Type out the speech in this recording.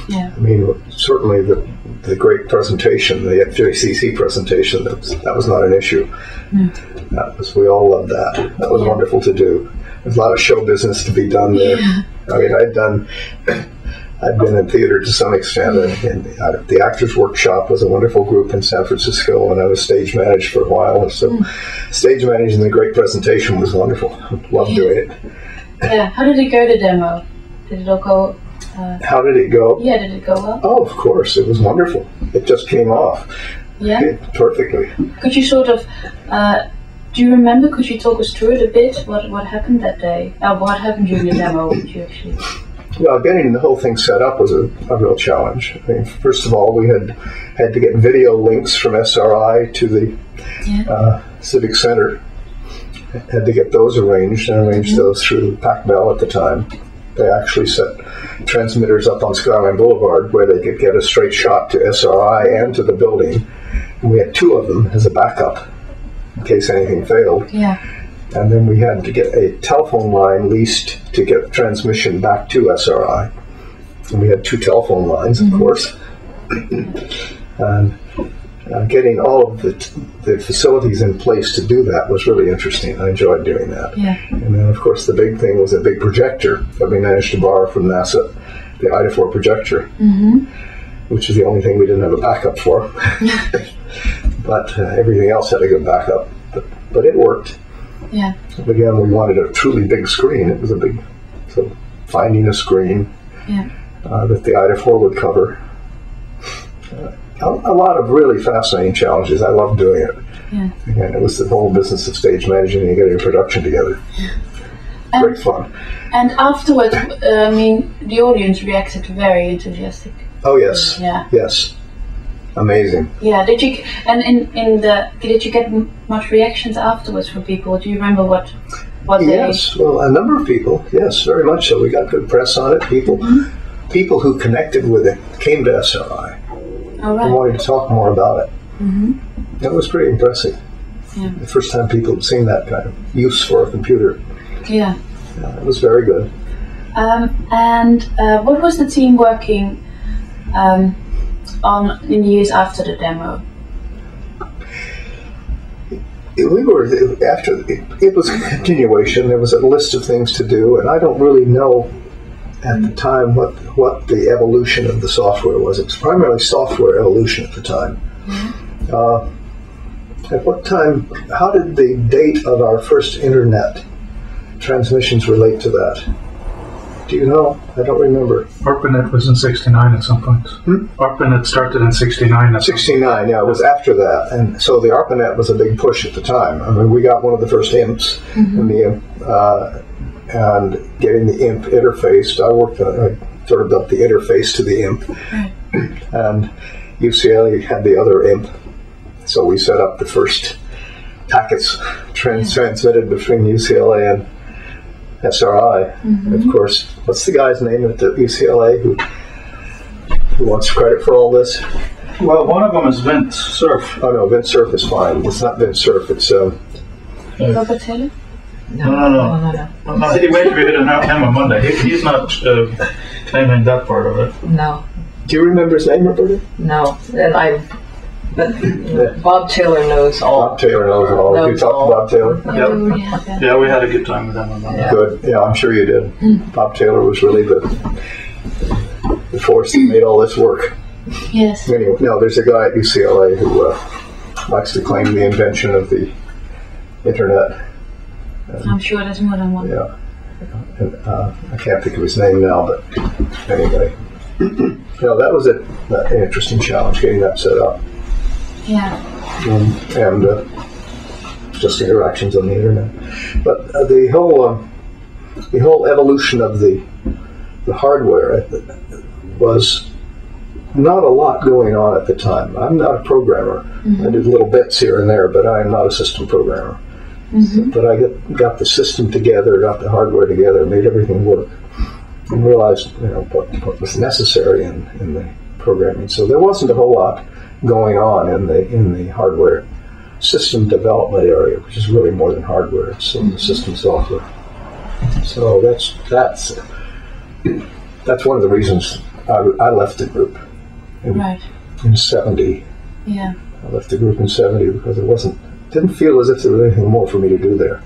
Yeah. I mean, certainly the great presentation, the FJCC presentation, that was not an issue. We all loved that. That was wonderful to do. There's a lot of show business to be done there. Yeah. I mean, I'd been in theater to some extent, and the Actors Workshop was a wonderful group in San Francisco, and I was stage managed for a while. So stage managing the great presentation was wonderful. Loved doing it. Yeah. How did it go, the demo? Did it all go? How did it go? Yeah, did it go well? Oh, of course. It was wonderful. It just came off. Yeah? Perfectly. Could you sort of, do you remember, could you talk us through it a bit? What happened that day? What happened during the demo? Did you actually... Well, getting the whole thing set up was a real challenge. I mean, first of all, we had to get video links from SRI to the Civic Center. Had to get those arranged and arranged those through PacBell at the time. They actually set transmitters up on Skyline Boulevard where they could get a straight shot to SRI and to the building. And we had two of them as a backup in case anything failed. Yeah. And then we had to get a telephone line leased to get transmission back to SRI. And we had two telephone lines, of course. And getting all of the facilities in place to do that was really interesting. I enjoyed doing that. Yeah. And then, of course, the big thing was a big projector that we managed to borrow from NASA, the Ida-4 projector, which is the only thing we didn't have a backup for. But everything else had a good backup. But it worked. Yeah. Again, we wanted a truly big screen. It was a big, so finding a screen that the Ida-4 would cover. A lot of really fascinating challenges. I loved doing it. Yeah. Again, it was the whole business of stage managing and getting a production together. Great fun. And afterwards, I mean, the audience reacted very enthusiastic. Oh yes. Yeah. Yes. Amazing. Yeah. Did you did you get much reactions afterwards from people? Do you remember what Yes. Well, a number of people. Yes, very much so. We got good press on it. People who connected with it came to SRI. Oh, right. And wanted to talk more about it. That was pretty impressive. Yeah. The first time people had seen that kind of use for a computer. Yeah. It was very good. And what was the team working on in the years after the demo? It was a continuation. There was a list of things to do, and I don't really know at the time what the evolution of the software was. It was primarily software evolution at the time. At what time, how did the date of our first internet transmissions relate to that? Do you know? I don't remember. ARPANET was in 69 at some point. ARPANET started in 69. 69, yeah, it was after that. And so the ARPANET was a big push at the time. I mean, we got one of the first IMPs in the IMP, and getting the IMP interfaced. I sort of built the interface to the IMP. And UCLA had the other IMP. So we set up the first packets transmitted between UCLA and SRI. Of course, what's the guy's name at the UCLA who wants credit for all this? Well, one of them is Vince Cerf. Oh no, Vince Cerf is fine. It's not Vince Cerf. It's Robert Taylor? No. He went to hit him on Monday. He's not claiming that part of it. No. Do you remember his name, Roberta? No. But Bob Taylor knows all. Bob Taylor knows all. You talked to Bob Taylor? Yeah, we had a good time with him on Monday. Good. Yeah, I'm sure you did. Bob Taylor was really the force that made all this work. Yes. Anyway, no, there's a guy at UCLA who likes to claim the invention of the internet. I'm sure there's more than one. Yeah. And, I can't think of his name now, but anyway. That was an interesting challenge, getting that set up. Yeah. And just interactions on the internet. But the whole evolution of the hardware was not a lot going on at the time. I'm not a programmer. I did little bits here and there, but I'm not a system programmer. But I got the system together, got the hardware together, made everything work, and realized what was necessary in the programming. So there wasn't a whole lot going on in the hardware system development area, which is really more than hardware. It's the system software. So that's that's one of the reasons I left the group Right. in 70. Yeah. I left the group in 70 because didn't feel as if there was anything more for me to do there.